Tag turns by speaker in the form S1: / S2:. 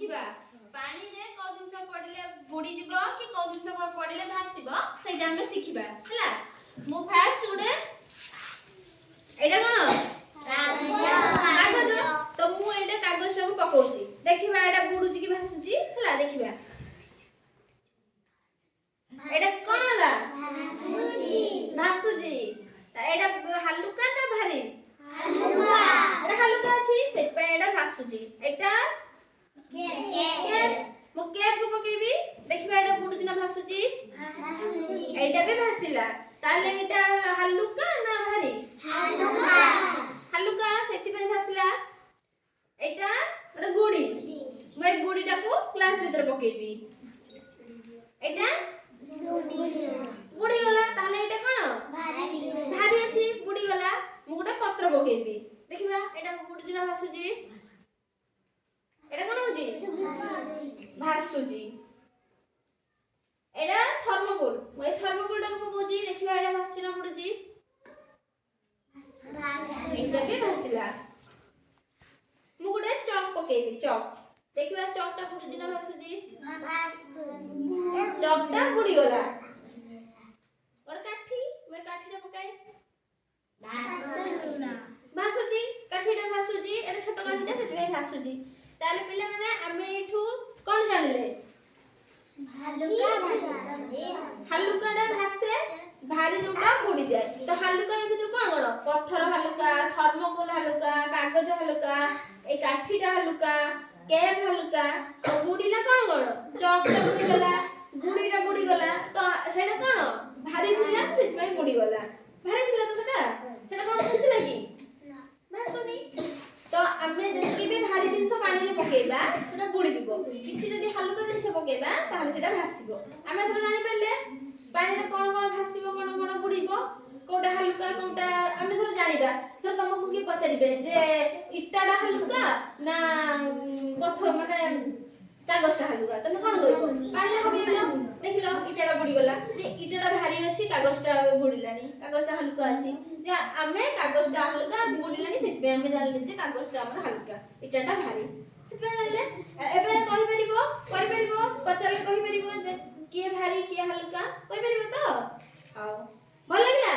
S1: ଶିଖିବା ପାଣି ରେ କୋ ଜିନିଷ ପଡ଼ିଲେ ବୁଡ଼ି ଯିବ କି କୋ ଜିନିଷ ପଡ଼ିଲେ ଭାସିବ ସେଇଟା ଆମେ ଶିଖିବା ହେଲା। ମୁଁ ଫାର୍ଷ୍ଟ ଗୋଟେ ଏଇଟା କଣ କାଗଜ ତ ମୁଁ ଏଇଟା କାଗଜଟାକୁ ପକଉଛି ଦେଖିବା ଏଇଟା ବୁଡୁଛି କି ଭାସୁଛି ହେଲା ଦେଖିବା ଏଇଟା କଣ ହେଲା ଭାସୁଛି ଏଇଟା ହାଲୁକା ନା ଭାରୀ ଏଇଟା ହାଲୁକା ଅଛି ସେଥିପାଇଁ ଏଇଟା ଭାସୁଛି ଏଇଟା ମୁଁ କେପ୍ କୁ ପକେଇବି ଦେଖିବା ଏଇଟା ବୁଡୁଛି ନା ଭାସୁଛି ଏଇଟା ବି ଭାସିଲା ତାହେଲେ ଏଇଟା ହାଲୁକା ନା ଭାରୀ ହାଲୁକା ସେଥିପାଇଁ ଭାସିଲା ଏଇଟା ଗୋଟେ ଗୁଡ଼ି ମୁଁ ଏ ଗୁଡ଼ିଟାକୁ ଗ୍ଲାସ ଭିତରେ ପକେଇବି ଏଇଟା ବୁଡ଼ି ଗଲା ତାହେଲେ ଏଇଟା କଣ ଭାରୀ ଅଛି ବୁଡ଼ି ଗଲା ମୁଁ ଗୋଟେ ପତ୍ର ପକେଇବି ଦେଖିବା ଏଇଟା ବୁଡୁଛି ନା ଭାସୁଛି ଏଇଟା କଣ ହଉଛି ଭାସୁଛି ଏଇଟା ଥର୍ମୋକୋଲ ମୁଁ ଏ ଥର୍ମୋକୋଲଟାକୁ ପକଉଛି ଦେଖିବା ଏଇଟା ଭାସୁଛି ନା ବୁଡୁଛି ଏଇଟା ବି ଭାସିଲା ମୁଁ ଗୋଟେ ଚକ୍ ପକେଇବି ଚକ୍ ଦେଖିବା ଚକ୍ ଟା ବୁଡୁଛି ନା ଭାସୁଛି ଚକ୍ ଟା ବୁଡ଼ି ଗଲା ଗୋଟେ କାଠି ମୁଁ କାଠିଟା ପକାଏ ଭାସୁଛି କାଠିଟା ଭାସୁଛି ଏଟା ଛୋଟ କାଠିଟା ସେଥିପାଇଁ ଭାସୁଛି ତାହେଲେ ପିଲାମାନେ ଆମେ ଏଠୁ କଣ ଜାଣିଲେ ହାଲୁକାଟା ଭାସେ ଭାରୀ ଯୋଉଟା ବୁଡ଼ି ଯାଏ ତ ହାଲୁକା ଏ ଭିତରୁ କଣ କଣ ପଥର ହାଲୁକା ଥର୍ମୋକୋଲ ହାଲୁକା କାଗଜ ହାଲୁକା এই কাঠিটা হালুকা কেপ হালুকা তো বুড়িলা কোন কোন চকটা বুড়ি গলা গুড়িটা বুড়ি গলা তো সেটা কোন ভারী ଥିଲା ସେଥିପାଇଁ ବୁଡି ଗଲା ଭାରୀ ଥିଲା ତ ସେଟା କୋন ଖସିଲା କି ନା ଭାସୁନି ତ ଆମେ ଯେତିକି ବି ଭାରୀ ଜିନିଷ ପାଣିରେ ପକେଇବା ସେଟା ବୁଡି ଯିବ କିଛି ଯଦି ହାଲୁକା ଜିନିଷ ପକେଇବା ତାହେଲେ ସେଟା ଭାସିବ ଆମେ ତ ଜାଣି ପାରିଲେ ପାଣିରେ କୋन କୋନ ଭାସିବ କୋନ କୋନ ବୁଡିବ কোটা হালুকা কোটা আমি ধর জানিবা ধর তোমাকে কি পচারিবে যে ইটাটা হালুকা না পথ মানে কাগজটা হালুকা তুমি কোন কইবো পানিতে পকাইলো দেখিলো ইটাটা বুড়ি গলা যে ইটাটা ভারী আছে কাগজটা বুড়িলানি কাগজটা হালুকা আছে যে আমি কাগজটা হালুকা বুড়িলানি সেতবে আমি জানলি যে কাগজটা আমার হালুকা ইটাটা ভারী সেতবে জানলে এবে কই পারিবো পচারলে কই পারিবো যে কিয়ে ভারী কিয়ে হালুকা কই পারিবো তো আও ভাল লাগিলা